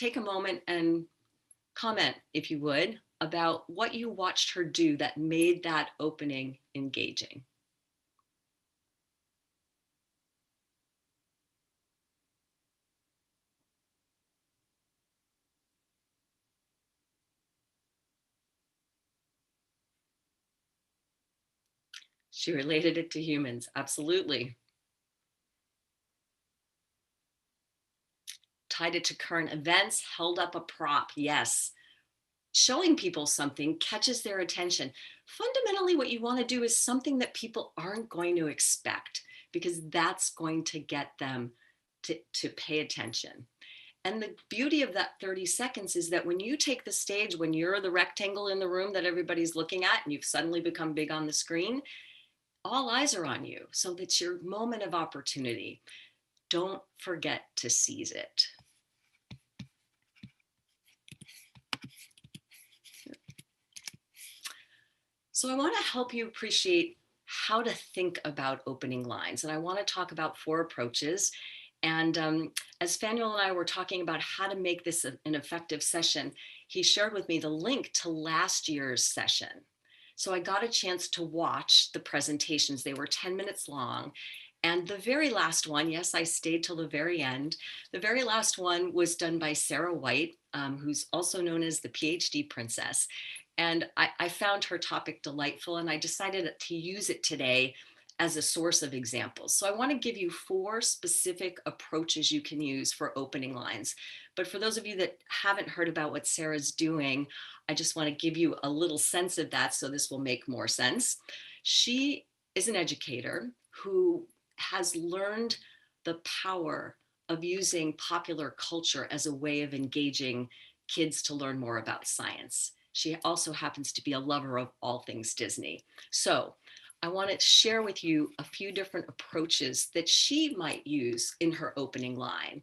take a moment and comment, if you would, about what you watched her do that made that opening engaging. She related it to humans. Absolutely. Tied it to current events, held up a prop. Yes. Showing people something catches their attention. Fundamentally, what you want to do is something that people aren't going to expect, because that's going to get them to pay attention. And the beauty of that 30 seconds is that when you take the stage, when you're the rectangle in the room that everybody's looking at and you've suddenly become big on the screen, all eyes are on you. So it's your moment of opportunity. Don't forget to seize it. So I want to help you appreciate how to think about opening lines. And I want to talk about 4 approaches. And as Fanuel and I were talking about how to make this an effective session, he shared with me the link to last year's session. So I got a chance to watch the presentations. They were 10 minutes long. And the very last one, yes, I stayed till the very end. The very last one was done by Sarah White, who's also known as the PhD Princess. And I found her topic delightful, and I decided to use it today as a source of examples. So I want to give you 4 specific approaches you can use for opening lines. But for those of you that haven't heard about what Sarah's doing, I just want to give you a little sense of that so this will make more sense. She is an educator who has learned the power of using popular culture as a way of engaging kids to learn more about science. She also happens to be a lover of all things Disney. So I want to share with you a few different approaches that she might use in her opening line.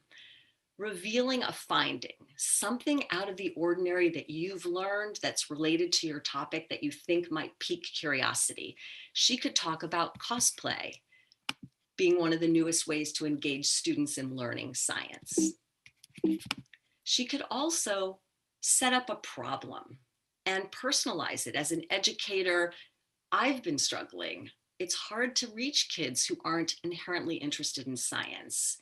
Revealing a finding, something out of the ordinary that you've learned that's related to your topic that you think might pique curiosity. She could talk about cosplay being one of the newest ways to engage students in learning science. She could also set up a problem and personalize it. As an educator, I've been struggling. It's hard to reach kids who aren't inherently interested in science,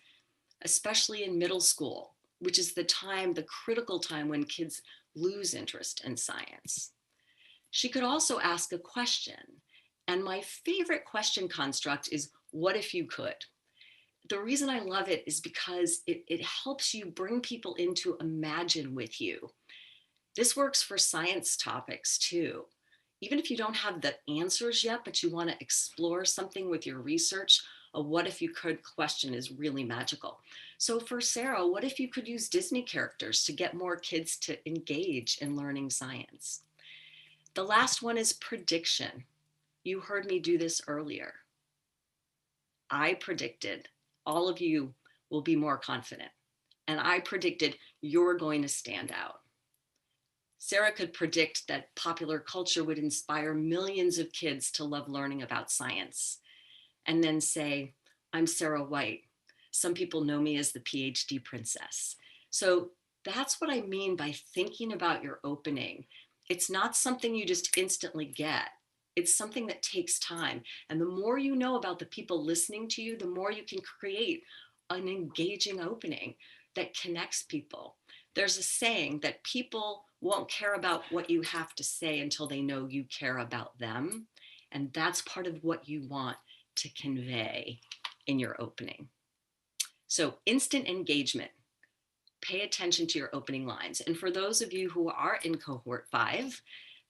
especially in middle school, which is the critical time when kids lose interest in science. She could also ask a question. And my favorite question construct is, what if you could? The reason I love it is because it helps you bring people in to imagine with you. This works for science topics too. Even if you don't have the answers yet, but you want to explore something with your research, a what if you could question is really magical. So for Sarah, what if you could use Disney characters to get more kids to engage in learning science? The last one is prediction. You heard me do this earlier. I predicted all of you will be more confident. And I predicted you're going to stand out. Sarah could predict that popular culture would inspire millions of kids to love learning about science. And then say, I'm Sarah White. Some people know me as the PhD Princess. So that's what I mean by thinking about your opening. It's not something you just instantly get. It's something that takes time. And the more you know about the people listening to you, the more you can create an engaging opening that connects people. There's a saying that people won't care about what you have to say until they know you care about them. And that's part of what you want to convey in your opening. So instant engagement. Pay attention to your opening lines. And for those of you who are in cohort 5,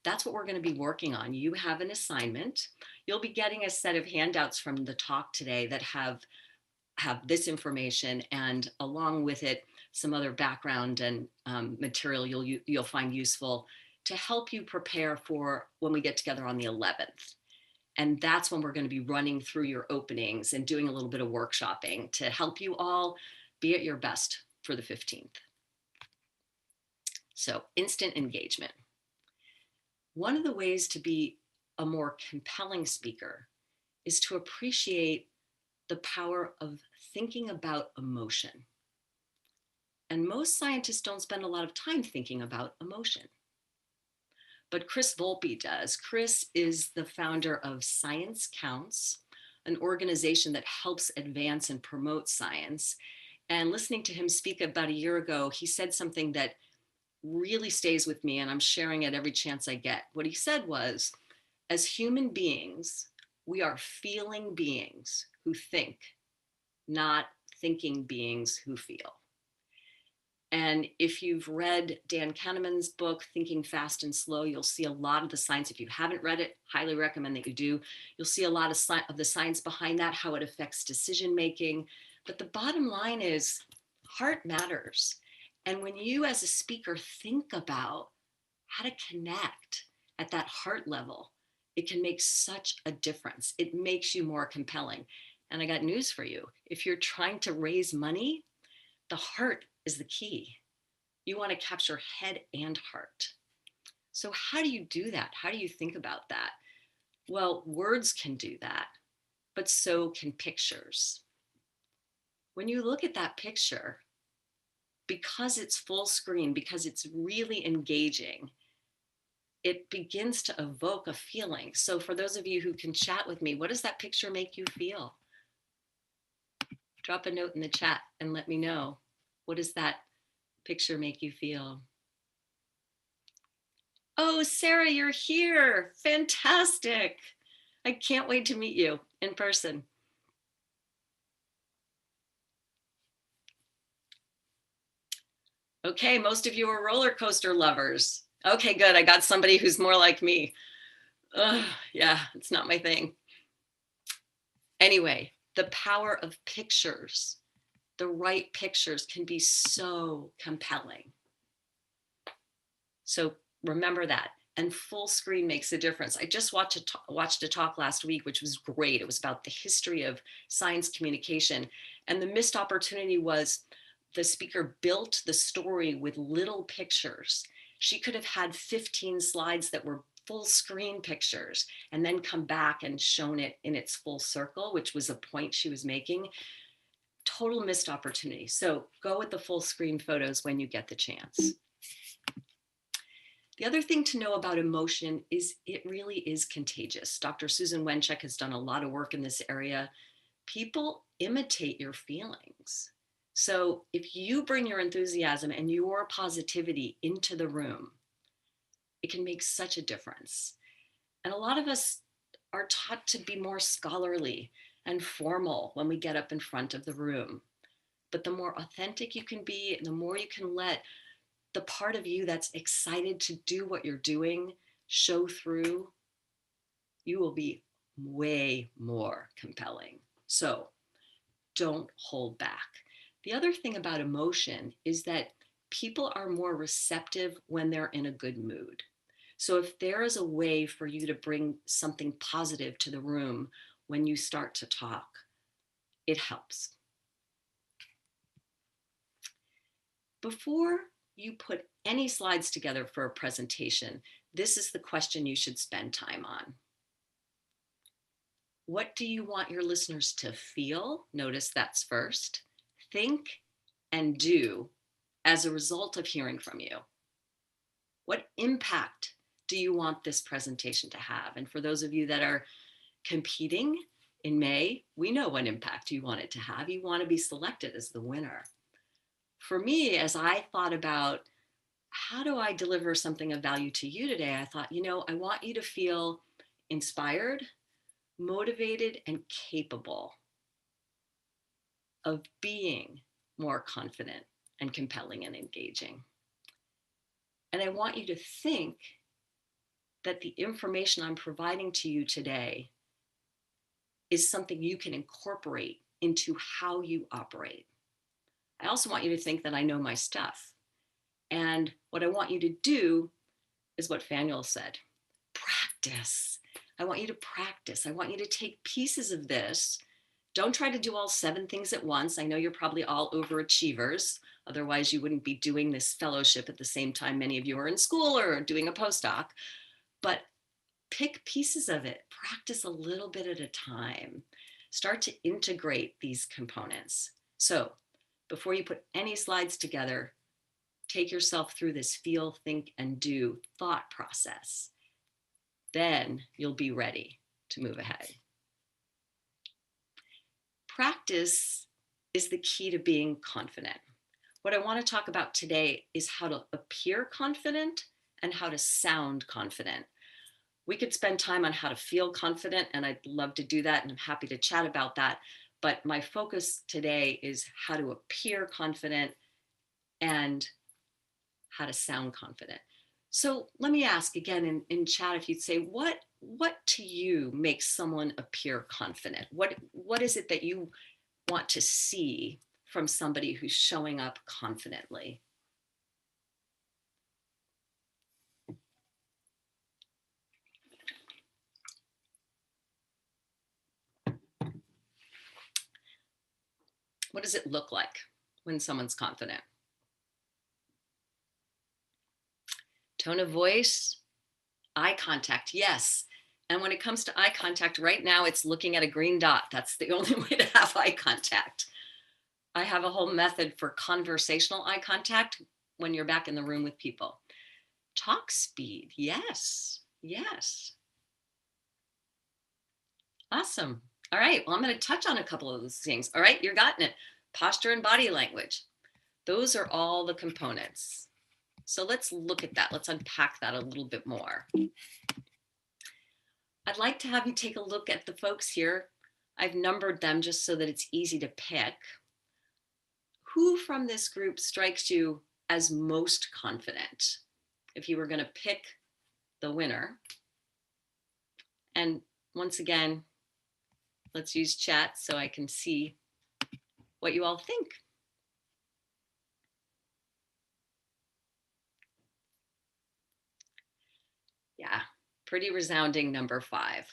that's what we're going to be working on. You have an assignment. You'll be getting a set of handouts from the talk today that have this information, and along with it, some other background and material you'll find useful to help you prepare for when we get together on the 11th. And that's when we're going to be running through your openings and doing a little bit of workshopping to help you all be at your best for the 15th. So instant engagement. One of the ways to be a more compelling speaker is to appreciate the power of thinking about emotion. And most scientists don't spend a lot of time thinking about emotion. But Chris Volpe does. Chris is the founder of Science Counts, an organization that helps advance and promote science. And listening to him speak about a year ago, he said something that really stays with me, and I'm sharing it every chance I get. What he said was, as human beings, we are feeling beings who think, not thinking beings who feel. And if you've read Dan Kahneman's book, Thinking Fast and Slow, you'll see a lot of the science. If you haven't read it, highly recommend that you do. You'll see a lot of the science behind that, how it affects decision making. But the bottom line is heart matters. And when you as a speaker think about how to connect at that heart level, it can make such a difference. It makes you more compelling. And I got news for you. If you're trying to raise money, the heart is the key. You want to capture head and heart. So, how do you do that? How do you think about that? Well, words can do that, but so can pictures. When you look at that picture, because it's full screen, because it's really engaging, it begins to evoke a feeling. So, for those of you who can chat with me, what does that picture make you feel? Drop a note in the chat and let me know. What does that picture make you feel? Oh, Sarah, you're here. Fantastic. I can't wait to meet you in person. Okay, most of you are roller coaster lovers. Okay, good. I got somebody who's more like me. Ugh, yeah, it's not my thing. Anyway, the power of pictures, the right pictures can be so compelling. So remember that. And full screen makes a difference. I just watched a talk last week, which was great. It was about the history of science communication. And the missed opportunity was the speaker built the story with little pictures. She could have had 15 slides that were full screen pictures and then come back and shown it in its full circle, which was a point she was making. Total missed opportunity. So go with the full screen photos when you get the chance. The other thing to know about emotion is it really is contagious. Dr. Susan Wenchek has done a lot of work in this area. People imitate your feelings. So if you bring your enthusiasm and your positivity into the room, it can make such a difference. And a lot of us are taught to be more scholarly and formal when we get up in front of the room. But the more authentic you can be, and the more you can let the part of you that's excited to do what you're doing show through, you will be way more compelling. So don't hold back. The other thing about emotion is that people are more receptive when they're in a good mood. So if there is a way for you to bring something positive to the room when you start to talk, it helps. Before you put any slides together for a presentation, this is the question you should spend time on. What do you want your listeners to feel? Notice that's first. Think and do as a result of hearing from you. What impact do you want this presentation to have? And for those of you that are competing in May, we know what impact you want it to have. You want to be selected as the winner. For me, as I thought about how do I deliver something of value to you today, I thought, I want you to feel inspired, motivated, and capable of being more confident and compelling and engaging. And I want you to think that the information I'm providing to you today is something you can incorporate into how you operate. I also want you to think that I know my stuff. And what I want you to do is what Faniel said, practice. I want you to practice. I want you to take pieces of this. Don't try to do all 7 things at once. I know you're probably all overachievers. Otherwise, you wouldn't be doing this fellowship at the same time many of you are in school or doing a postdoc. But pick pieces of it. Practice a little bit at a time. Start to integrate these components. So before you put any slides together, take yourself through this feel, think, and do thought process. Then you'll be ready to move ahead. Practice is the key to being confident. What I want to talk about today is how to appear confident and how to sound confident. We could spend time on how to feel confident, and I'd love to do that, and I'm happy to chat about that. But my focus today is how to appear confident and how to sound confident. So let me ask again in chat if you'd say, what to you makes someone appear confident? What is it that you want to see from somebody who's showing up confidently? What does it look like when someone's confident? Tone of voice, eye contact, yes. And when it comes to eye contact, right now it's looking at a green dot. That's the only way to have eye contact. I have a whole method for conversational eye contact when you're back in the room with people. Talk speed, yes, yes. Awesome. All right, well, I'm going to touch on a couple of those things. All right, you're gotten it. Posture and body language. Those are all the components. So let's look at that. Let's unpack that a little bit more. I'd like to have you take a look at the folks here. I've numbered them just so that it's easy to pick. Who from this group strikes you as most confident? If you were going to pick the winner. And once again, let's use chat so I can see what you all think. Yeah, pretty resounding number 5.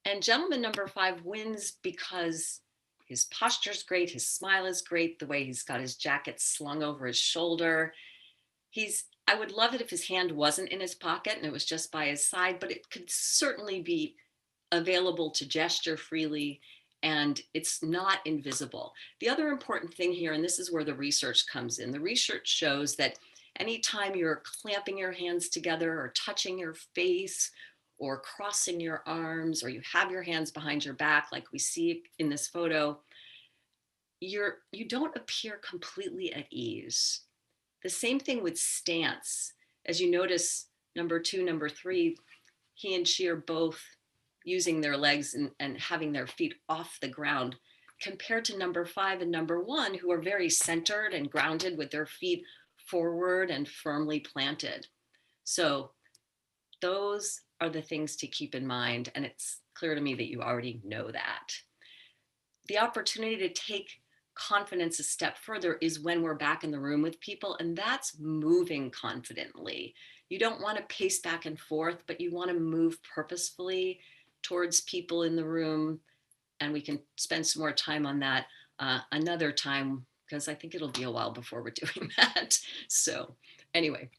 And gentleman number 5 wins because his posture's great, his smile is great, the way he's got his jacket slung over his shoulder. I would love it if his hand wasn't in his pocket and it was just by his side, but it could certainly be available to gesture freely, and it's not invisible. The other important thing here, and this is where the research comes in, the research shows that anytime you're clamping your hands together or touching your face or crossing your arms, or you have your hands behind your back like we see in this photo, you don't appear completely at ease. The same thing with stance. As you notice, number 2, number 3, he and she are both using their legs and having their feet off the ground, compared to number 5 and number 1, who are very centered and grounded with their feet forward and firmly planted. So those are the things to keep in mind. And it's clear to me that you already know that. The opportunity to take confidence a step further is when we're back in the room with people, and that's moving confidently. You don't want to pace back and forth, but you want to move purposefully towards people in the room. And we can spend some more time on that another time, because I think it'll be a while before we're doing that. So anyway,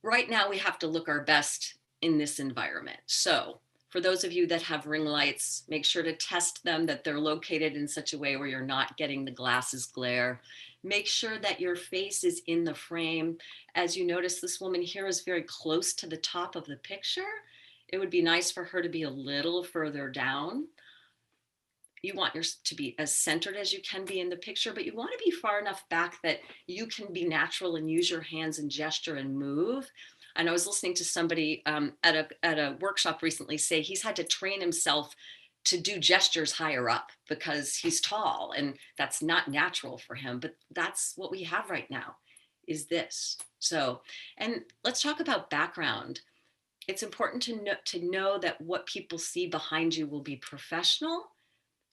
right now we have to look our best in this environment. So for those of you that have ring lights, make sure to test them, that they're located in such a way where you're not getting the glasses glare. Make sure that your face is in the frame. As you notice, this woman here is very close to the top of the picture. It would be nice for her to be a little further down. You want yours to be as centered as you can be in the picture, but you want to be far enough back that you can be natural and use your hands and gesture and move. And I was listening to somebody at a workshop recently say he's had to train himself to do gestures higher up because he's tall and that's not natural for him. But that's what we have right now, is this. So, and let's talk about background. It's important to know that what people see behind you will be professional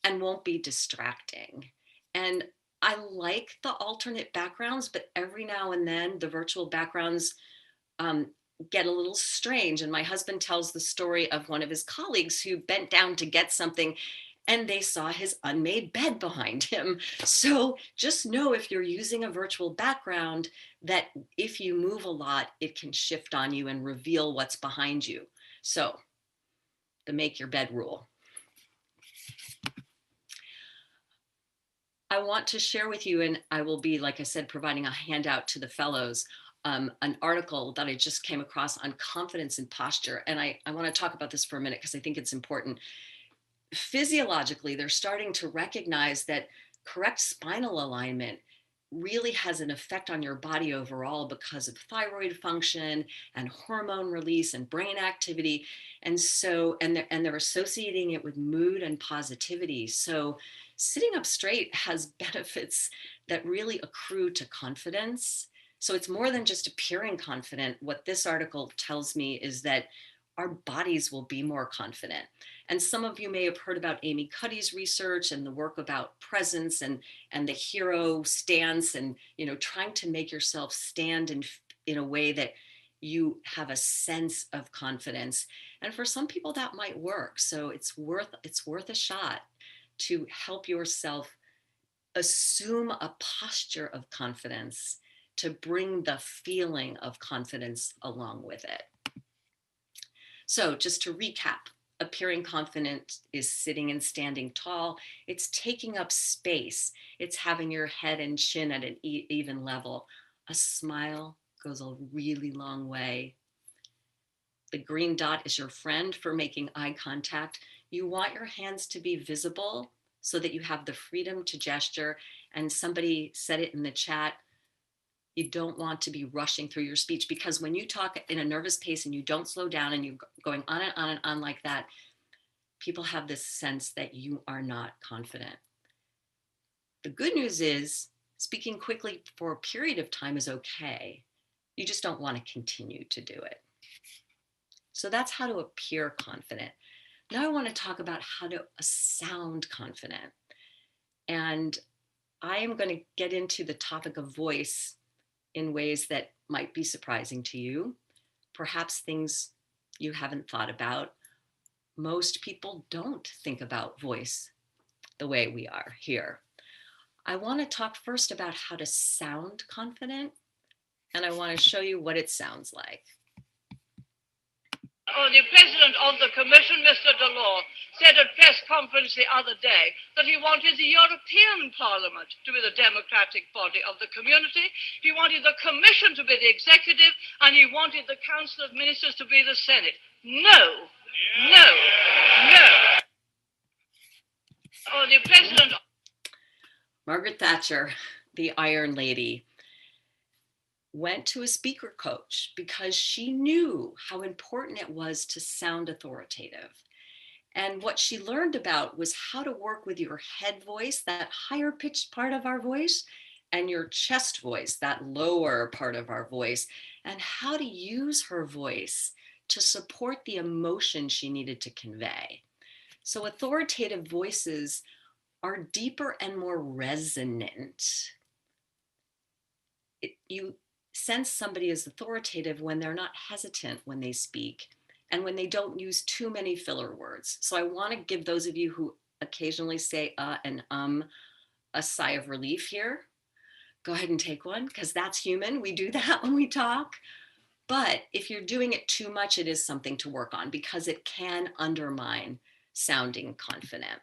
and won't be distracting. And I like the alternate backgrounds, but every now and then the virtual backgrounds get a little strange. And my husband tells the story of one of his colleagues who bent down to get something, and they saw his unmade bed behind him. So just know, if you're using a virtual background, that if you move a lot, it can shift on you and reveal what's behind you. So the make your bed rule. I want to share with you, and I will be, like I said, providing a handout to the fellows, an article that I just came across on confidence and posture. And I want to talk about this for a minute because I think it's important. Physiologically, they're starting to recognize that correct spinal alignment really has an effect on your body overall because of thyroid function and hormone release and brain activity. And so, they're associating it with mood and positivity. So sitting up straight has benefits that really accrue to confidence. So it's more than just appearing confident. What this article tells me is that our bodies will be more confident. And some of you may have heard about Amy Cuddy's research and the work about presence and the hero stance, and trying to make yourself stand in a way that you have a sense of confidence. And for some people that might work. So it's worth a shot to help yourself assume a posture of confidence, to bring the feeling of confidence along with it. So just to recap, appearing confident is sitting and standing tall. It's taking up space. It's having your head and chin at an even level. A smile goes a really long way. The green dot is your friend for making eye contact. You want your hands to be visible so that you have the freedom to gesture. And somebody said it in the chat, you don't want to be rushing through your speech, because when you talk in a nervous pace and you don't slow down and you're going on and on and on like that, people have this sense that you are not confident. The good news is speaking quickly for a period of time is okay. You just don't want to continue to do it. So that's how to appear confident. Now I want to talk about how to sound confident. And I am going to get into the topic of voice in ways that might be surprising to you, perhaps things you haven't thought about. Most people don't think about voice the way we are here. I want to talk first about how to sound confident, and I want to show you what it sounds like. The president of the commission, Mr. Delors, said at press conference the other day that he wanted the European Parliament to be the democratic body of the community. He wanted the commission to be the executive, and he wanted the council of ministers to be the Senate. No, no, no. The president... Margaret Thatcher, the Iron Lady, went to a speaker coach because she knew how important it was to sound authoritative. And what she learned about was how to work with your head voice, that higher pitched part of our voice, and your chest voice, that lower part of our voice, and how to use her voice to support the emotion she needed to convey. So authoritative voices are deeper and more resonant. You sense somebody is authoritative when they're not hesitant when they speak and when they don't use too many filler words. So I want to give those of you who occasionally say and a sigh of relief here. Go ahead and take one, because that's human. We do that when we talk. But if you're doing it too much, it is something to work on, because it can undermine sounding confident.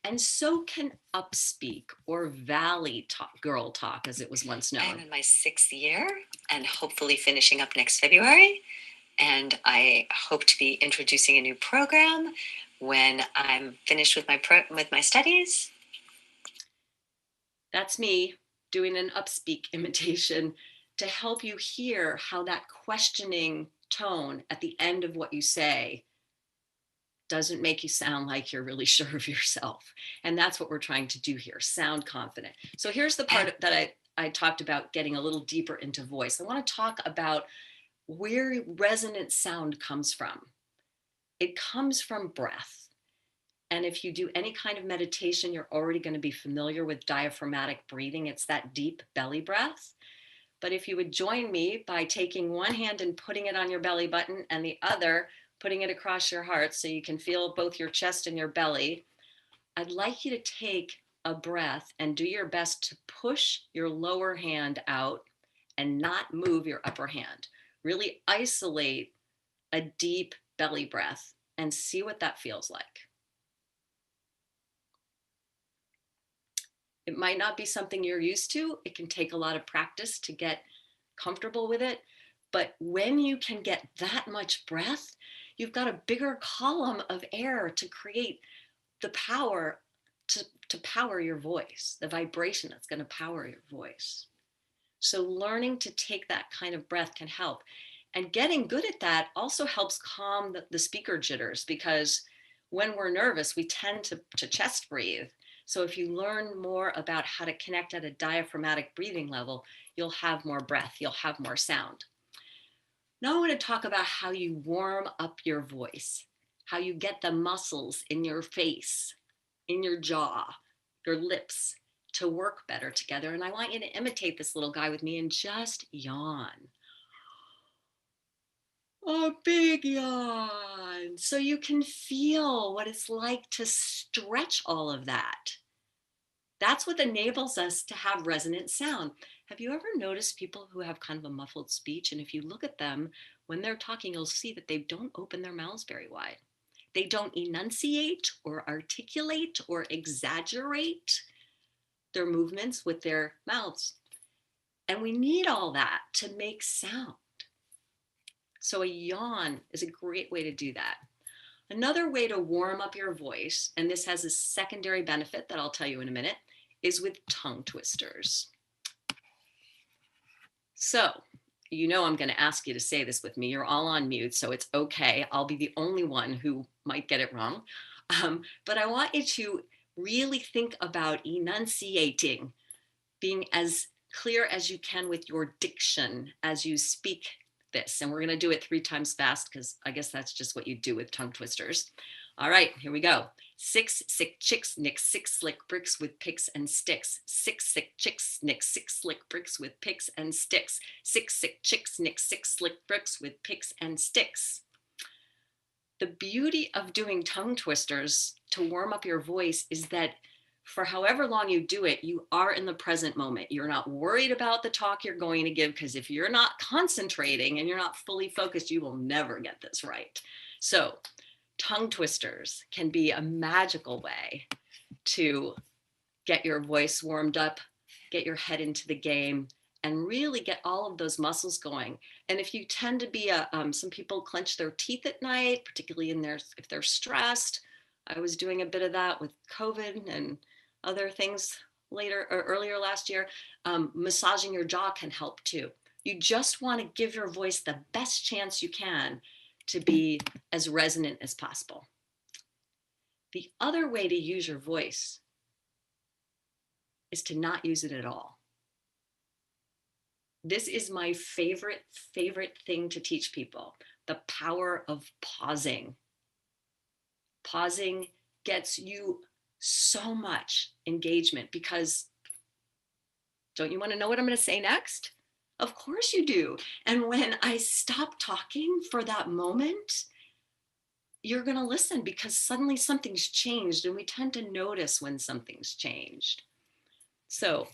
And so can upspeak, or valley talk, girl talk, as it was once known. I'm in my 6th year and hopefully finishing up next February. And I hope to be introducing a new program when I'm finished with my studies. That's me doing an upspeak imitation to help you hear how that questioning tone at the end of what you say doesn't make you sound like you're really sure of yourself. And that's what we're trying to do here, sound confident. So here's the part that I talked about, getting a little deeper into voice. I want to talk about where resonant sound comes from. It comes from breath. And if you do any kind of meditation, you're already going to be familiar with diaphragmatic breathing. It's that deep belly breath. But if you would join me by taking one hand and putting it on your belly button and the other putting it across your heart so you can feel both your chest and your belly, I'd like you to take a breath and do your best to push your lower hand out and not move your upper hand. Really isolate a deep belly breath and see what that feels like. It might not be something you're used to. It can take a lot of practice to get comfortable with it. But when you can get that much breath, you've got a bigger column of air to create the power to power your voice, the vibration that's going to power your voice. So learning to take that kind of breath can help. And getting good at that also helps calm the speaker jitters, because when we're nervous, we tend to chest breathe. So if you learn more about how to connect at a diaphragmatic breathing level, you'll have more breath, you'll have more sound. Now I want to talk about how you warm up your voice, how you get the muscles in your face, in your jaw, your lips to work better together. And I want you to imitate this little guy with me and just yawn. A big yawn. So you can feel what it's like to stretch all of that. That's what enables us to have resonant sound. Have you ever noticed people who have kind of a muffled speech? And if you look at them, when they're talking, you'll see that they don't open their mouths very wide. They don't enunciate or articulate or exaggerate their movements with their mouths. And we need all that to make sound. So a yawn is a great way to do that. Another way to warm up your voice, and this has a secondary benefit that I'll tell you in a minute, is with tongue twisters. So, you know I'm going to ask you to say this with me. You're all on mute, so it's okay. I'll be the only one who might get it wrong. But I want you to really think about enunciating, being as clear as you can with your diction as you speak this. And we're going to do it 3 times fast, because I guess that's just what you do with tongue twisters. All right, here we go. 6 sick chicks nick 6 slick bricks with picks and sticks. 6 sick chicks nick 6 slick bricks with picks and sticks. 6 sick chicks nick 6 slick bricks with picks and sticks. The beauty of doing tongue twisters to warm up your voice is that for however long you do it, you are in the present moment. You're not worried about the talk you're going to give, because if you're not concentrating and you're not fully focused, you will never get this right. So tongue twisters can be a magical way to get your voice warmed up, get your head into the game, and really get all of those muscles going. And if you tend to be some people clench their teeth at night, particularly if they're stressed. I was doing a bit of that with COVID and other things earlier last year. Massaging your jaw can help too. You just want to give your voice the best chance you can to be as resonant as possible. The other way to use your voice is to not use it at all. This is my favorite thing to teach people: the power of pausing. Pausing gets you so much engagement, because don't you want to know what I'm going to say next? Of course you do. And when I stop talking for that moment, you're going to listen, because suddenly something's changed, and we tend to notice when something's changed. So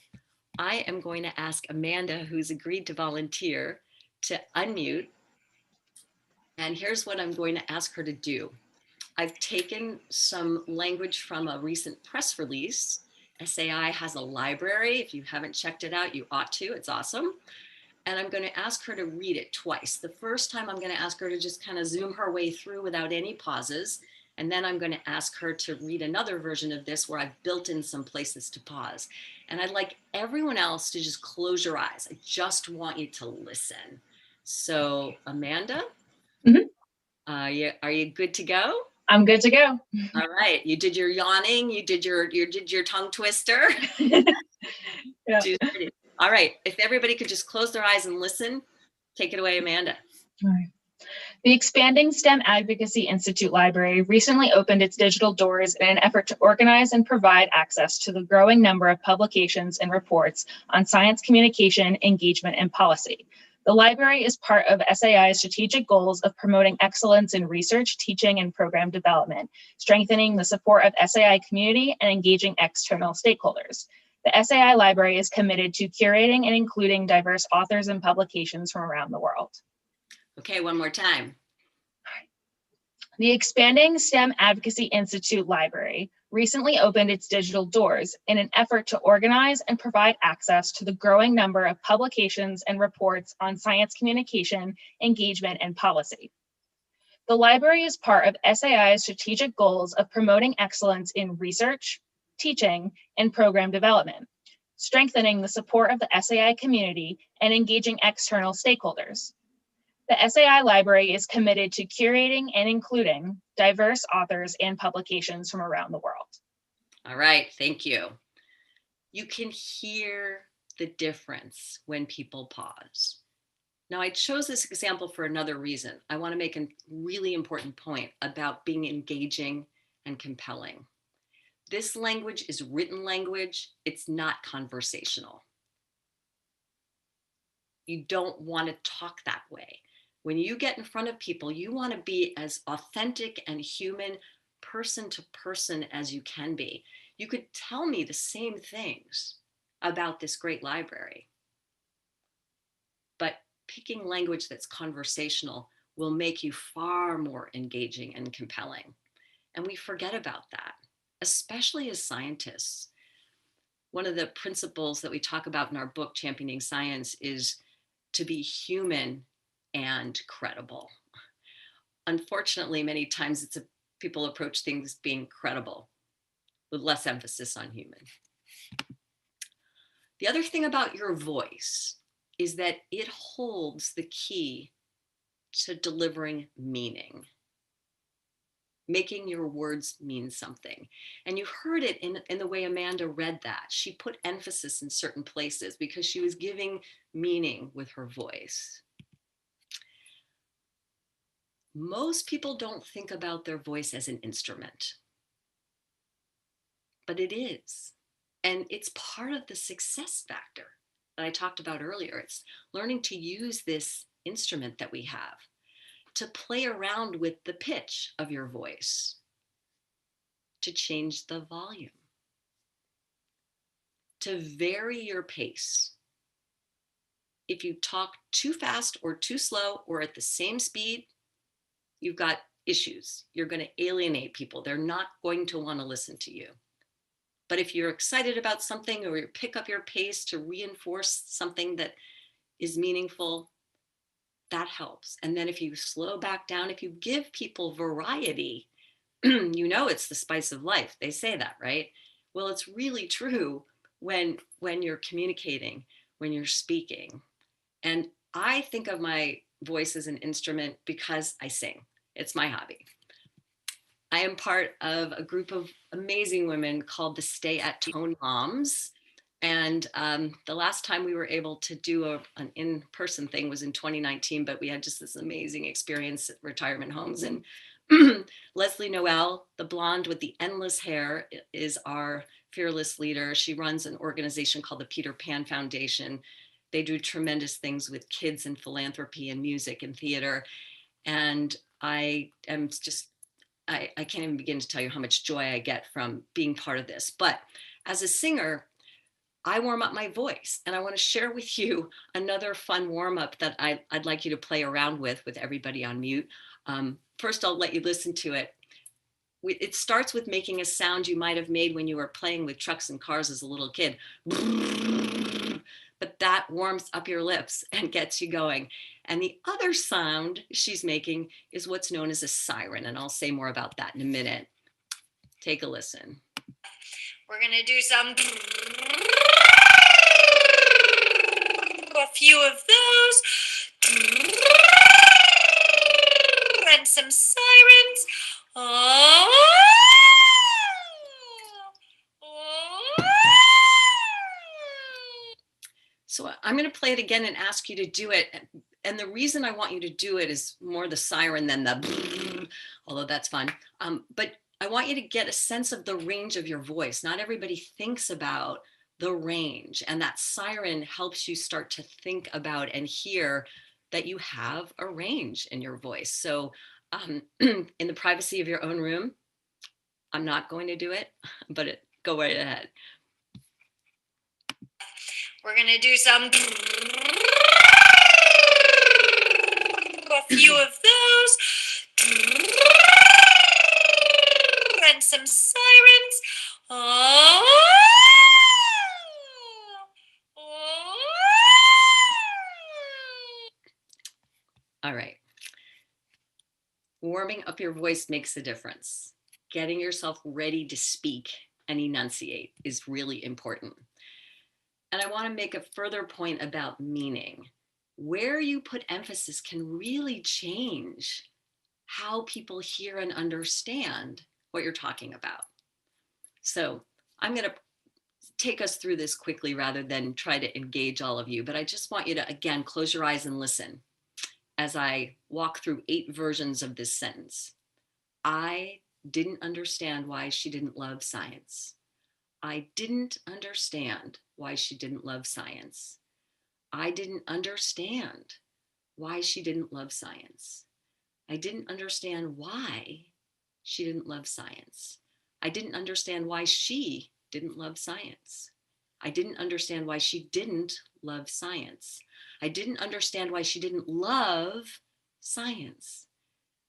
I am going to ask Amanda, who's agreed to volunteer, to unmute. And here's what I'm going to ask her to do. I've taken some language from a recent press release. SAI has a library. If you haven't checked it out, you ought to. It's awesome. And I'm going to ask her to read it twice. The first time I'm going to ask her to just kind of zoom her way through without any pauses. And then I'm going to ask her to read another version of this where I've built in some places to pause. And I'd like everyone else to just close your eyes. I just want you to listen. So Amanda, are you good to go? I'm good to go. All right. You did your yawning. You did your tongue twister. Yeah. All right. If everybody could just close their eyes and listen, take it away, Amanda. All right. The Expanding STEM Advocacy Institute Library recently opened its digital doors in an effort to organize and provide access to the growing number of publications and reports on science communication, engagement, and policy. The library is part of SAI's strategic goals of promoting excellence in research, teaching, and program development, strengthening the support of SAI community, and engaging external stakeholders. The SAI library is committed to curating and including diverse authors and publications from around the world. Okay, one more time. The expanding STEM Advocacy Institute Library recently opened its digital doors in an effort to organize and provide access to the growing number of publications and reports on science communication, engagement, and policy. The library is part of SAI's strategic goals of promoting excellence in research, teaching, and program development, strengthening the support of the SAI community, and engaging external stakeholders. The SAI library is committed to curating and including diverse authors and publications from around the world. All right, thank you. You can hear the difference when people pause. Now, I chose this example for another reason. I want to make a really important point about being engaging and compelling. This language is written language. It's not conversational. You don't want to talk that way. When you get in front of people, you want to be as authentic and human, person to person as you can be. You could tell me the same things about this great library, but picking language that's conversational will make you far more engaging and compelling. And we forget about that, especially as scientists. One of the principles that we talk about in our book, Championing Science, is to be human and credible. Unfortunately, many times people approach things being credible with less emphasis on human. The other thing about your voice is that it holds the key to delivering meaning, making your words mean something. And you heard it in the way Amanda read that. She put emphasis in certain places because she was giving meaning with her voice. Most people don't think about their voice as an instrument, but it is. And it's part of the success factor that I talked about earlier. It's learning to use this instrument that we have to play around with the pitch of your voice, to change the volume, to vary your pace. If you talk too fast or too slow or at the same speed, you've got issues. You're going to alienate people. They're not going to want to listen to you. But if you're excited about something or you pick up your pace to reinforce something that is meaningful, that helps. And then if you slow back down, if you give people variety, you know it's the spice of life. They say that, right? Well, it's really true when you're communicating, when you're speaking. And I think of my voice as an instrument because I sing. It's my hobby. I am part of a group of amazing women called the Stay at Home Moms. And the last time we were able to do an in-person thing was in 2019, but we had just this amazing experience at retirement homes. And Leslie Noel, the blonde with the endless hair, is our fearless leader. She runs an organization called the Peter Pan Foundation. They do tremendous things with kids and philanthropy and music and theater. And I can't even begin to tell you how much joy I get from being part of this. But as a singer, I warm up my voice, and I want to share with you another fun warm up that I'd like you to play around with everybody on mute. First, I'll let you listen to it. It starts with making a sound you might have made when you were playing with trucks and cars as a little kid. But that warms up your lips and gets you going. And the other sound she's making is what's known as a siren. And I'll say more about that in a minute. Take a listen. We're going to do a few of those. And some sirens. So I'm going to play it again and ask you to do it. And the reason I want you to do it is more the siren than the, although that's fun. But I want you to get a sense of the range of your voice. Not everybody thinks about the range. And that siren helps you start to think about and hear that you have a range in your voice. So in the privacy of your own room, I'm not going to do it, but go right ahead. We're going to do a few of those. And some sirens. All right. Warming up your voice makes a difference. Getting yourself ready to speak and enunciate is really important. And I want to make a further point about meaning. Where you put emphasis can really change how people hear and understand what you're talking about. So I'm going to take us through this quickly rather than try to engage all of you, but I just want you to, again, close your eyes and listen as I walk through 8 versions of this sentence. I didn't understand why she didn't love science. I didn't understand why she didn't love science. I didn't understand why she didn't love science. I didn't understand why she didn't love science. I didn't understand why she didn't love science. I didn't understand why she didn't love science. I didn't understand why she didn't love science.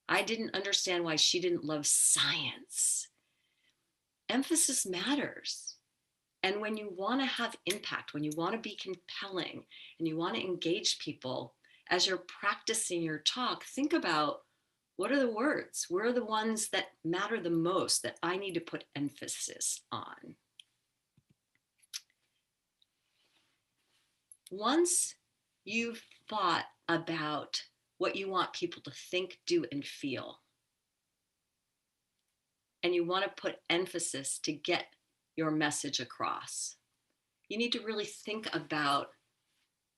I didn't understand why she didn't love science. Emphasis matters. And when you want to have impact, when you want to be compelling and you want to engage people, as you're practicing your talk, think about what are the words? Where are the ones that matter the most that I need to put emphasis on? Once you've thought about what you want people to think, do, and feel, and you want to put emphasis to get your message across, you need to really think about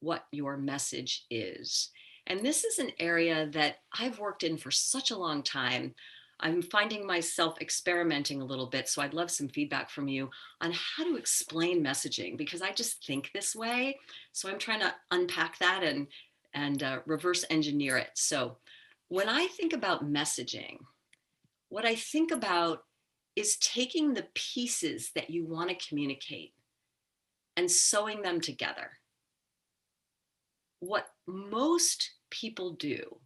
what your message is. And this is an area that I've worked in for such a long time. I'm finding myself experimenting a little bit. So I'd love some feedback from you on how to explain messaging, because I just think this way. So I'm trying to unpack that and reverse engineer it. So when I think about messaging, what I think about is taking the pieces that you want to communicate and sewing them together. What most people do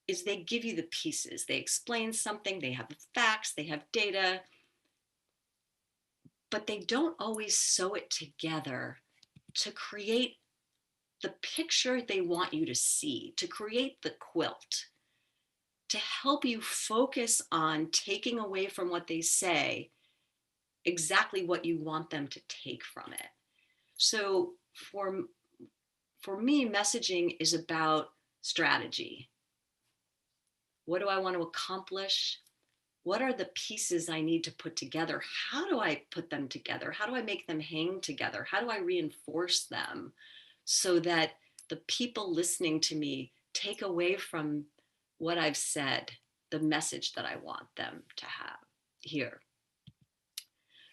is they give you the pieces. They explain something, they have facts, they have data, but they don't always sew it together to create the picture they want you to see, to create the quilt, to help you focus on taking away from what they say exactly what you want them to take from it. So for me, messaging is about strategy. What do I want to accomplish? What are the pieces I need to put together? How do I put them together? How do I make them hang together? How do I reinforce them so that the people listening to me take away from what I've said the message that I want them to have here?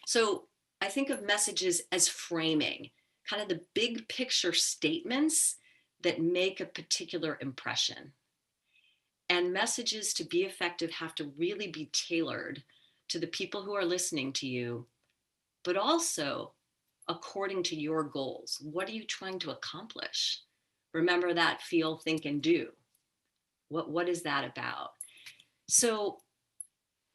So I think of messages as framing, kind of the big picture statements that make a particular impression. And messages, to be effective, have to really be tailored to the people who are listening to you, but also according to your goals. What are you trying to accomplish? Remember that feel, think, and do. What is that about? So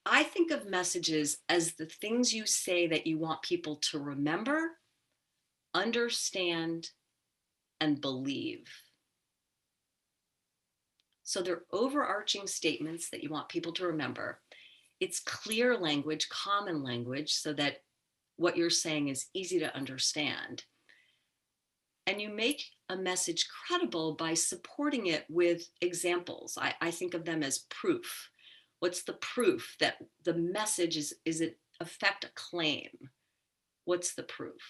I think of messages as the things you say that you want people to remember, understand, and believe. So they're overarching statements that you want people to remember. It's clear language, common language, so that what you're saying is easy to understand. And you make a message credible by supporting it with examples. I think of them as proof. What's the proof that the message is it affect a claim? What's the proof?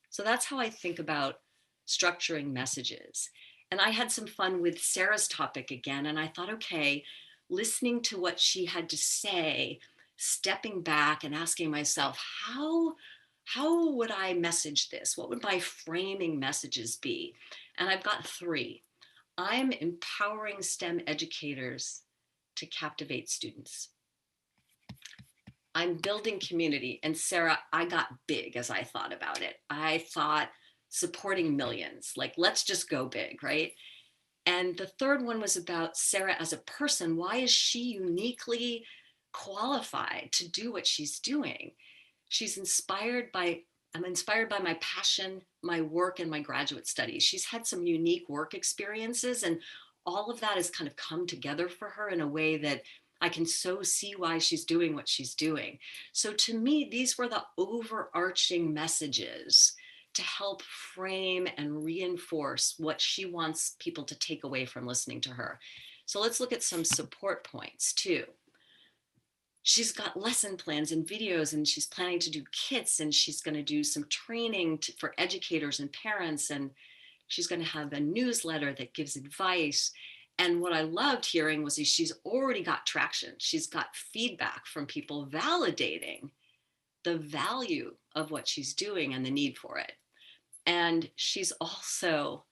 So that's how I think about structuring messages. And I had some fun with Sarah's topic again. And I thought, okay, listening to what she had to say, stepping back and asking myself, how how would I message this? What would my framing messages be? And I've got three. I'm empowering STEM educators to captivate students. I'm building community. And Sarah, I got big as I thought about it. I thought supporting millions, like, let's just go big, right? And the third one was about Sarah as a person. Why is she uniquely qualified to do what she's doing? She's inspired by, I'm inspired by my passion, my work, and my graduate studies. She's had some unique work experiences, and all of that has kind of come together for her in a way that I can so see why she's doing what she's doing. So to me, these were the overarching messages to help frame and reinforce what she wants people to take away from listening to her. So let's look at some support points too. She's got lesson plans and videos, and she's planning to do kits, and she's going to do some training for educators and parents, and she's going to have a newsletter that gives advice. And what I loved hearing was she's already got traction. She's got feedback from people validating the value of what she's doing and the need for it. And she's also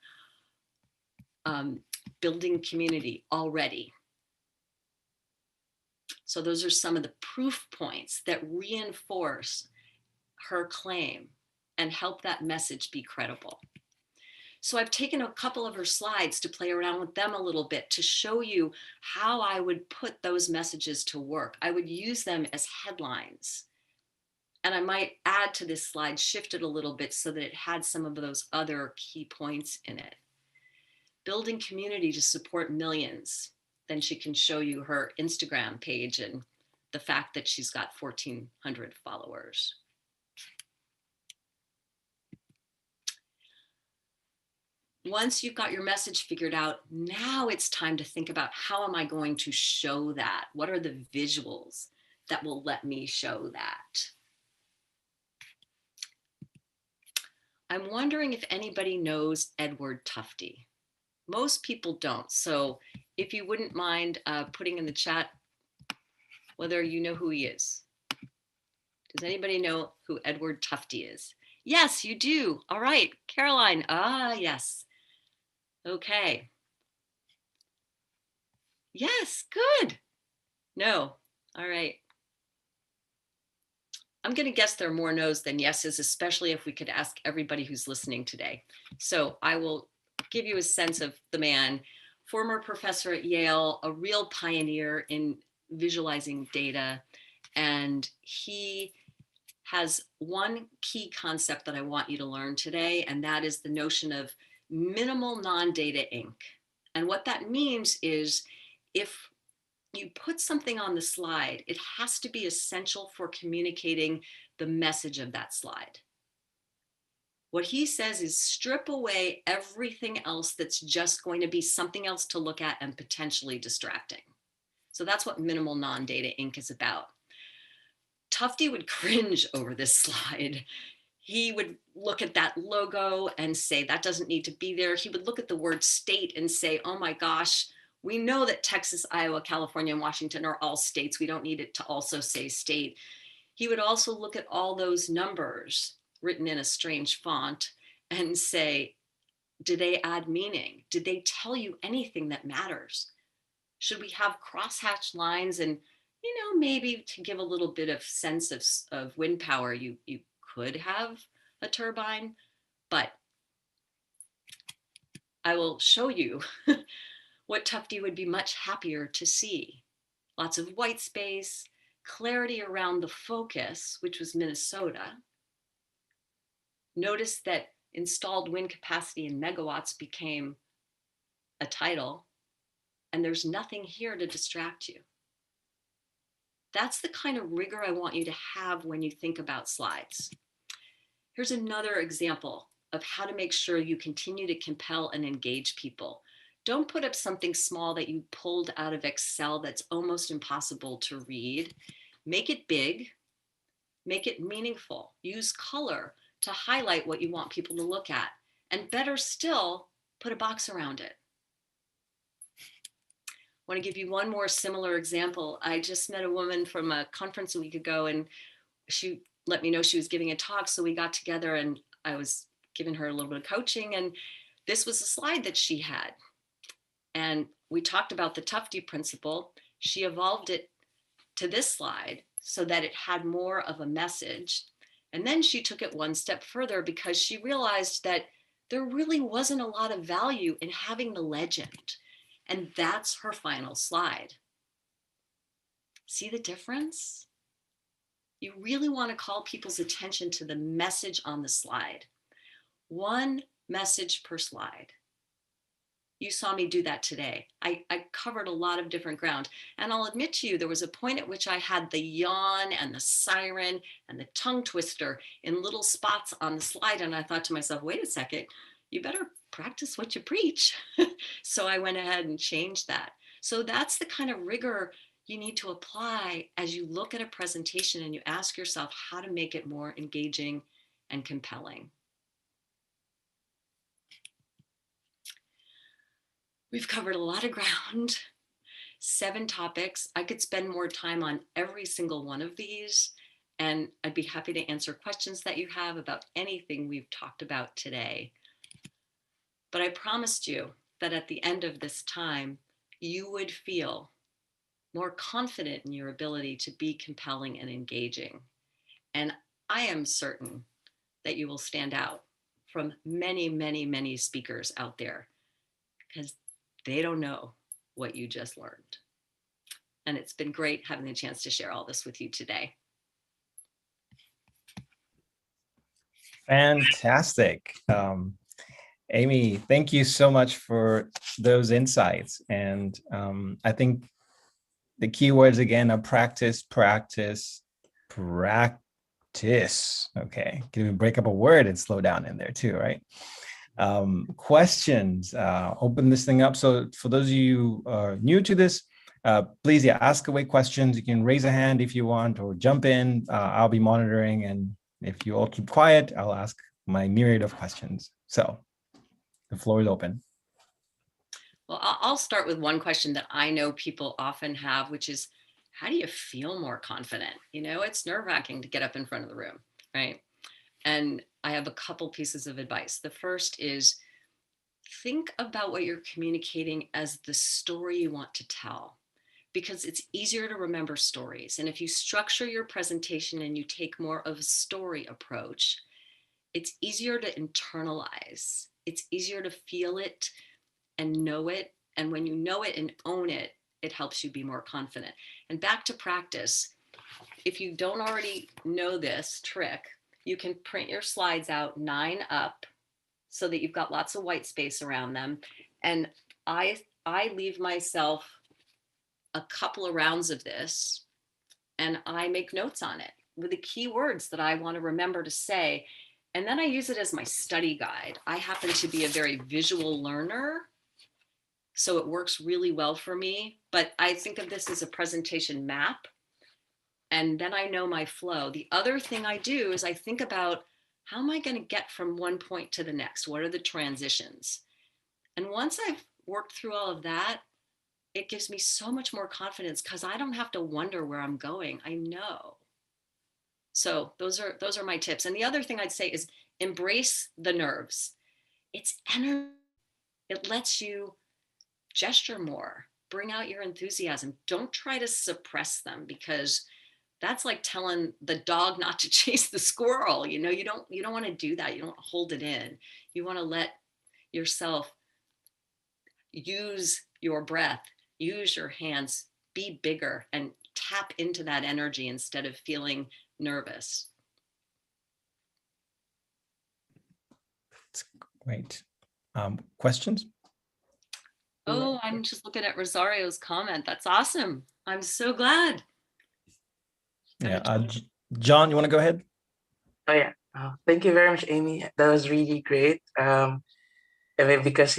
building community already. So those are some of the proof points that reinforce her claim and help that message be credible. So I've taken a couple of her slides to play around with them a little bit to show you how I would put those messages to work. I would use them as headlines. And I might add to this slide, shift it a little bit so that it had some of those other key points in it. Building community to support millions. Then she can show you her Instagram page and the fact that she's got 1,400 followers. Once you've got your message figured out, now it's time to think about how am I going to show that? What are the visuals that will let me show that? I'm wondering if anybody knows Edward Tufte. Most people don't. So if you wouldn't mind putting in the chat whether you know who he is. Does anybody know who Edward Tufte is? Yes, you do. All right, Caroline. Ah, yes. Okay. Yes, good. No. All right. I'm going to guess there are more no's than yeses, especially if we could ask everybody who's listening today. So I will give you a sense of the man. Former professor at Yale, a real pioneer in visualizing data. And he has one key concept that I want you to learn today, and that is the notion of minimal non-data ink. And what that means is if you put something on the slide, it has to be essential for communicating the message of that slide. What he says is strip away everything else that's just going to be something else to look at and potentially distracting. So that's what minimal non-data ink is about. Tufte would cringe over this slide. He would look at that logo and say, that doesn't need to be there. He would look at the word state and say, oh my gosh, we know that Texas, Iowa, California, and Washington are all states. We don't need it to also say state. He would also look at all those numbers written in a strange font and say, do they add meaning? Did they tell you anything that matters? Should we have crosshatch lines? And, you know, maybe to give a little bit of sense of wind power, you could have a turbine, but I will show you what Tufte would be much happier to see. Lots of white space, clarity around the focus, which was Minnesota. Notice that installed wind capacity in megawatts became a title, and there's nothing here to distract you. That's the kind of rigor I want you to have when you think about slides. Here's another example of how to make sure you continue to compel and engage people. Don't put up something small that you pulled out of Excel that's almost impossible to read. Make it big, make it meaningful. Use color to highlight what you want people to look at. And better still, put a box around it. I want to give you one more similar example. I just met a woman from a conference a week ago, and she let me know she was giving a talk. So we got together and I was giving her a little bit of coaching. And this was a slide that she had. And we talked about the Tufte principle. She evolved it to this slide so that it had more of a message. And then she took it one step further because she realized that there really wasn't a lot of value in having the legend. And that's her final slide. See the difference? You really want to call people's attention to the message on the slide. One message per slide. You saw me do that today. I covered a lot of different ground. And I'll admit to you, there was a point at which I had the yawn and the siren and the tongue twister in little spots on the slide. And I thought to myself, wait a second, you better practice what you preach. So I went ahead and changed that. So that's the kind of rigor you need to apply as you look at a presentation and you ask yourself how to make it more engaging and compelling. We've covered a lot of ground, 7 topics. I could spend more time on every single one of these, and I'd be happy to answer questions that you have about anything we've talked about today. But I promised you that at the end of this time, you would feel more confident in your ability to be compelling and engaging. And I am certain that you will stand out from many, many, many speakers out there because they don't know what you just learned. And it's been great having the chance to share all this with you today. Fantastic. Amy, thank you so much for those insights. And I think the key words again are practice, practice, practice. Okay, can even break up a word and slow down in there too, right? Questions, open this thing up. So for those of you new to this, please ask away questions. You can raise a hand if you want or jump in. I'll be monitoring, and if you all keep quiet, I'll ask my myriad of questions. So the floor is open. Well, I'll start with one question that I know people often have, which is, how do you feel more confident? You know, it's nerve-wracking to get up in front of the room, right? And I have a couple pieces of advice. The first is, think about what you're communicating as the story you want to tell, because it's easier to remember stories. And if you structure your presentation and you take more of a story approach, it's easier to internalize. It's easier to feel it and know it. And when you know it and own it, it helps you be more confident. And back to practice, if you don't already know this trick, you can print your slides out 9 up so that you've got lots of white space around them. And I leave myself a couple of rounds of this and I make notes on it with the key words that I want to remember to say. And then I use it as my study guide. I happen to be a very visual learner, so it works really well for me. But I think of this as a presentation map. And then I know my flow. The other thing I do is I think about, how am I going to get from one point to the next? What are the transitions? And once I've worked through all of that, it gives me so much more confidence because I don't have to wonder where I'm going. I know. So those are my tips. And the other thing I'd say is embrace the nerves. It's energy. It lets you gesture more, bring out your enthusiasm. Don't try to suppress them, because that's like telling the dog not to chase the squirrel. You know, you don't want to do that. You don't hold it in. You want to let yourself use your breath, use your hands, be bigger, and tap into that energy instead of feeling nervous. That's great. Questions? Oh, I'm just looking at Rosario's comment. That's awesome. I'm so glad. Yeah, John, you want to go ahead? Oh yeah. Thank you very much, Amy. That was really great. Because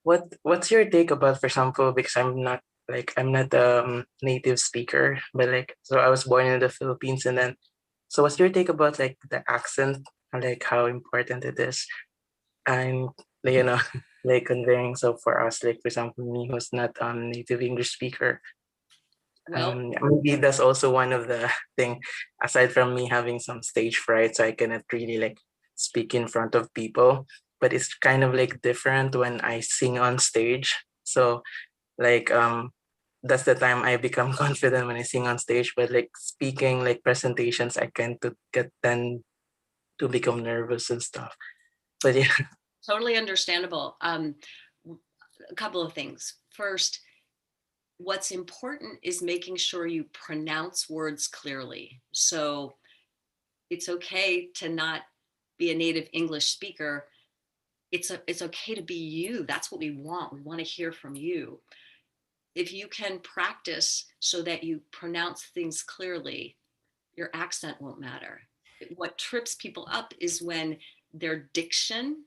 what's your take about, for example, because I'm not a native speaker, but so I was born in the Philippines, and then so what's your take about the accent, how important it is, and conveying. So for us, for example, me who's not native English speaker, Well, Maybe that's also one of the thing, aside from me having some stage fright, so I cannot really like speak in front of people. But it's kind of like different when I sing on stage. So like that's the time I become confident when I sing on stage. But like speaking like presentations, I tend to get then to become nervous and stuff. But yeah, totally understandable. A couple of things. First, what's important is making sure you pronounce words clearly. So it's okay to not be a native English speaker. It's okay to be you. That's what we want. We want to hear from you. If you can practice so that you pronounce things clearly, your accent won't matter. What trips people up is when their diction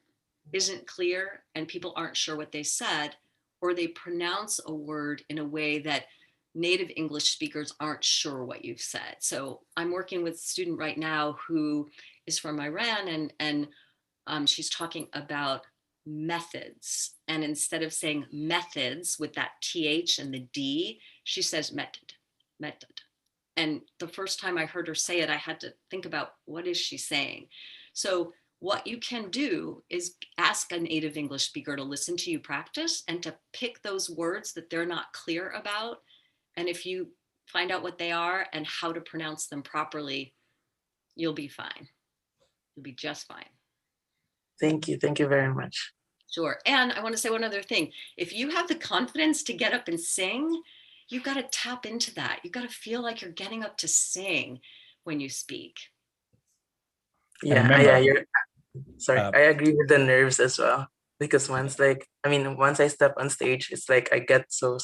isn't clear and people aren't sure what they said, or they pronounce a word in a way that native English speakers aren't sure what you've said. So I'm working with a student right now who is from Iran, and she's talking about methods. And instead of saying methods with that TH and the D, she says method, method. And the first time I heard her say it, I had to think about what is she saying? So what you can do is ask a native English speaker to listen to you practice and to pick those words that they're not clear about. And if you find out what they are and how to pronounce them properly, you'll be fine. You'll be just fine. thank you very much. Sure. And I want to say one other thing. If you have the confidence to get up and sing, you've got to tap into that. You've got to feel like you're getting up to sing when you speak. And Yeah, remember, you're sorry. uh, I agree with the nerves as well because once like once I step on stage, it's like I get so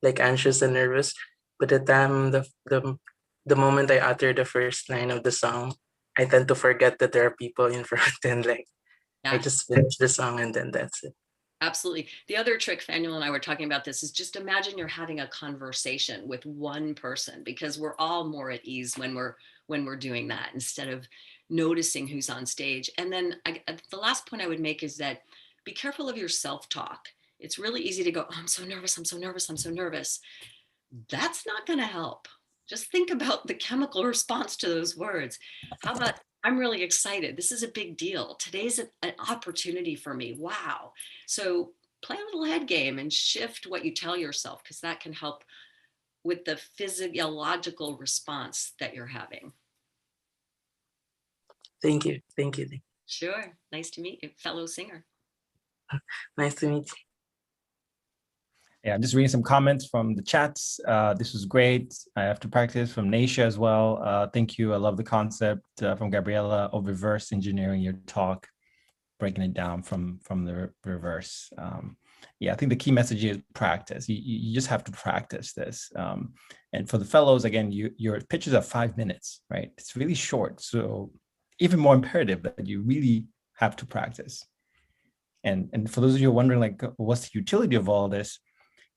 like anxious and nervous. But the time the moment I utter the first line of the song, I tend to forget that there are people in front and like I Yeah. just finish the song and then that's it. Absolutely. The other trick, Fanuel and I were talking about this, is just imagine you're having a conversation with one person, because we're all more at ease when we're doing that instead of noticing who's on stage. And then the last point I would make is that be careful of your self-talk. It's really easy to go, oh, I'm so nervous, I'm so nervous, I'm so nervous. That's not going to help. Just think about the chemical response to those words. How about, I'm really excited. This is a big deal. Today's an opportunity for me. Wow. So play a little head game and shift what you tell yourself, because that can help with the physiological response that you're having. Thank you. Thank you. Sure. Nice to meet you, fellow singer. Nice to meet you. yeah, I'm just reading some comments from the chats. This was great. I have to practice from Naisha as well. Thank you. I love the concept from Gabriella of reverse engineering your talk, breaking it down from the reverse. Yeah, I think the key message is practice. You just have to practice this. And for the fellows, again, your pitches are 5 minutes, right? It's really short. So even more imperative that you really have to practice. And for those of you who are wondering, like, what's the utility of all this?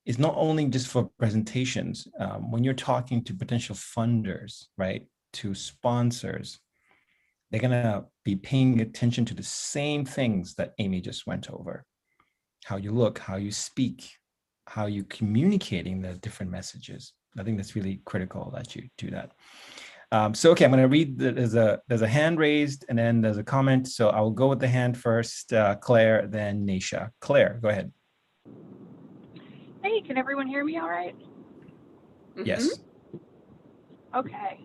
Is not only just for presentations. When you're talking to potential funders, right, to sponsors, they're gonna be paying attention to the same things that Amy just went over. How you look, how you speak, how you communicating the different messages. I think that's really critical that you do that. So, okay, I'm gonna read, there's a hand raised and then there's a comment. So I'll go with the hand first, Claire, then Naisha. Claire, go ahead. Hey, can everyone hear me all right? Mm-hmm. Yes. Okay.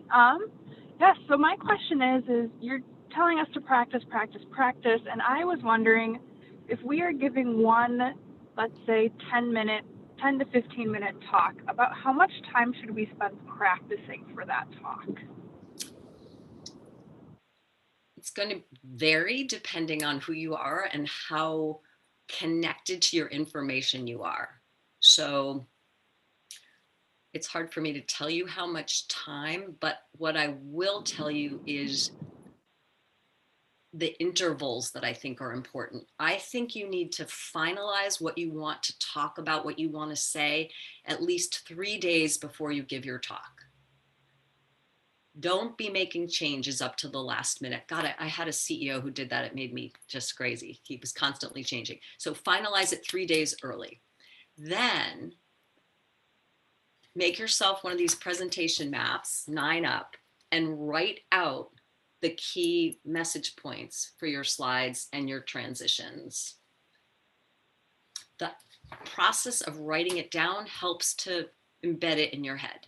Yes, so my question is you're telling us to practice, practice, practice, and I was wondering if we are giving one, let's say 10 to 15 minute talk, about how much time should we spend practicing for that talk? It's going to vary depending on who you are and how connected to your information you are. So it's hard for me to tell you how much time, but what I will tell you is the intervals that I think are important. I think you need to finalize what you want to talk about, what you want to say, at least 3 days before you give your talk. Don't be making changes up to the last minute. God, I had a CEO who did that. It made me just crazy. He was constantly changing. So finalize it 3 days early. Then make yourself one of these presentation maps, 9 up, and write out the key message points for your slides and your transitions. The process of writing it down helps to embed it in your head.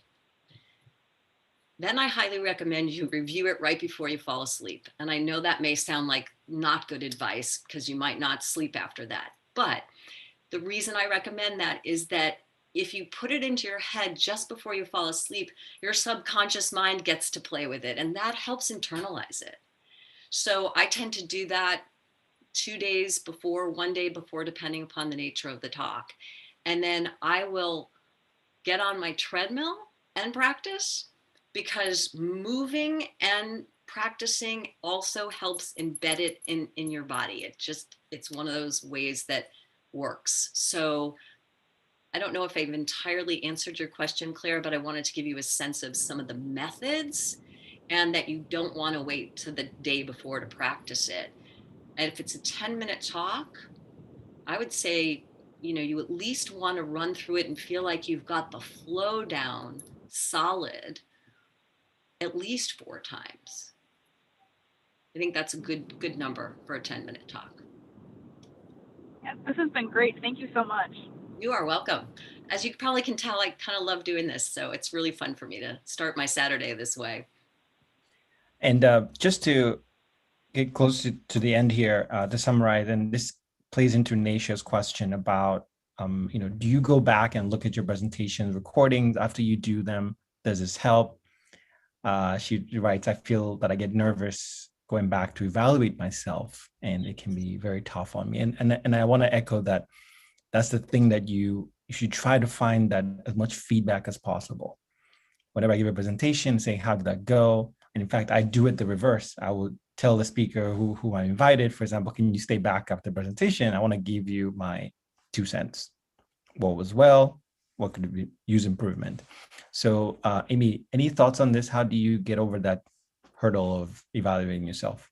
Then I highly recommend you review it right before you fall asleep. And I know that may sound like not good advice because you might not sleep after that. But the reason I recommend that is that if you put it into your head just before you fall asleep, your subconscious mind gets to play with it, and that helps internalize it. So I tend to do that 2 days before, 1 day before, depending upon the nature of the talk. And then I will get on my treadmill and practice, because moving and practicing also helps embed it in your body. It's one of those ways that works. So I don't know if I've entirely answered your question, Claire, but I wanted to give you a sense of some of the methods, and that you don't want to wait to the day before to practice it. And if it's a 10-minute talk, I would say, you at least want to run through it and feel like you've got the flow down solid at least 4 times. I think that's a good number for a 10-minute talk. Yeah, this has been great. Thank you so much. You are welcome. As you probably can tell, I kind of love doing this, so it's really fun for me to start my Saturday this way. And just to get close to the end here, to summarize, and this plays into Naisha's question about, do you go back and look at your presentations, recordings after you do them? Does this help? She writes, I feel that I get nervous going back to evaluate myself, and it can be very tough on me. And I want to echo that. That's the thing, that you should try to find that as much feedback as possible. Whenever I give a presentation, say, how did that go? And in fact, I do it the reverse. I will tell the speaker who I invited, for example, can you stay back after the presentation? I want to give you my 2 cents. What was well? What could we use improvement? So Amy, any thoughts on this? How do you get over that hurdle of evaluating yourself?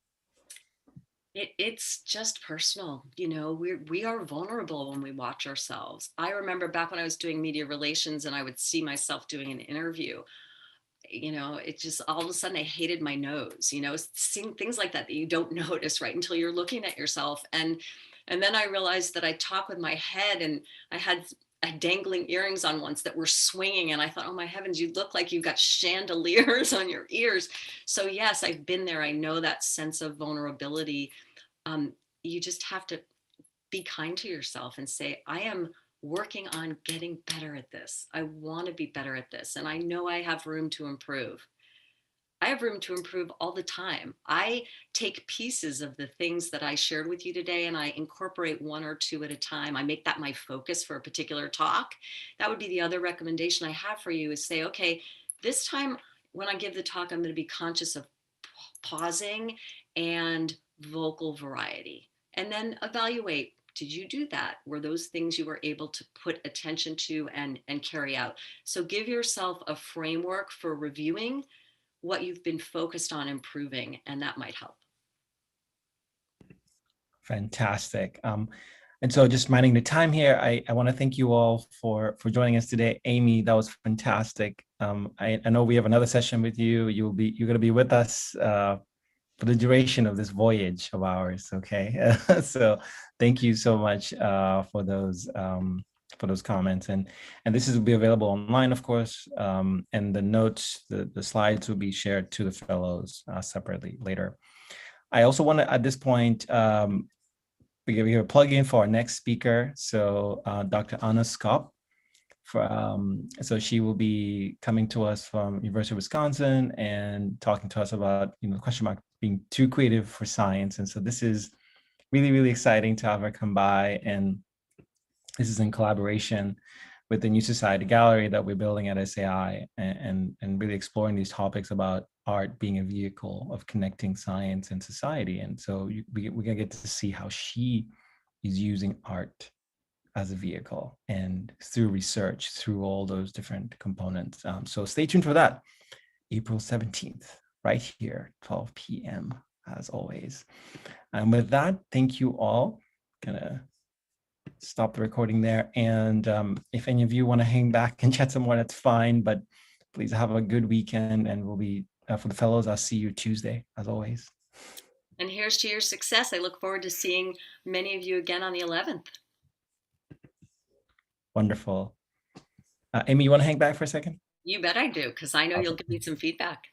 It's just personal. We are vulnerable when we watch ourselves. I remember back when I was doing media relations and I would see myself doing an interview, it just all of a sudden I hated my nose, seeing things like that you don't notice right until you're looking at yourself. And then I realized that I talk with my head, and I had dangling earrings on once that were swinging, and I thought, oh my heavens, you look like you've got chandeliers on your ears. So yes, I've been there. I know that sense of vulnerability. You just have to be kind to yourself and say, I am working on getting better at this. I want to be better at this, and I know I have room to improve. I have room to improve all the time. I take pieces of the things that I shared with you today, and I incorporate 1 or 2 at a time. I make that my focus for a particular talk. That would be the other recommendation I have for you, is say, okay, this time when I give the talk, I'm going to be conscious of pausing and vocal variety, and then evaluate. Did you do that? Were those things you were able to put attention to and carry out? So give yourself a framework for reviewing what you've been focused on improving, and that might help. Fantastic. And so just minding the time here, I want to thank you all for joining us today. Amy, that was fantastic. I know we have another session with you. You're going to be with us for the duration of this voyage of ours. Okay. So thank you so much for those comments. And this will be available online, of course. And the notes, the slides will be shared to the fellows separately later. I also want to, at this point, we give you a plug in for our next speaker. So Dr. Anna Skop. So she will be coming to us from University of Wisconsin and talking to us about, the question mark being too creative for science. And so this is really, really exciting to have her come by. And this is in collaboration with the New Society Gallery that we're building at SAI, and really exploring these topics about art being a vehicle of connecting science and society. And so we're going to get to see how she is using art as a vehicle, and through research, through all those different components. So stay tuned for that. April 17th, right here, 12 p.m. as always. And with that, thank you all. Gonna stop the recording there. And if any of you want to hang back and chat some more, that's fine. But please have a good weekend, and we'll be for the fellows. I'll see you Tuesday, as always. And here's to your success. I look forward to seeing many of you again on the 11th. Wonderful. Amy, you want to hang back for a second? You bet I do, because I know you'll give me some feedback.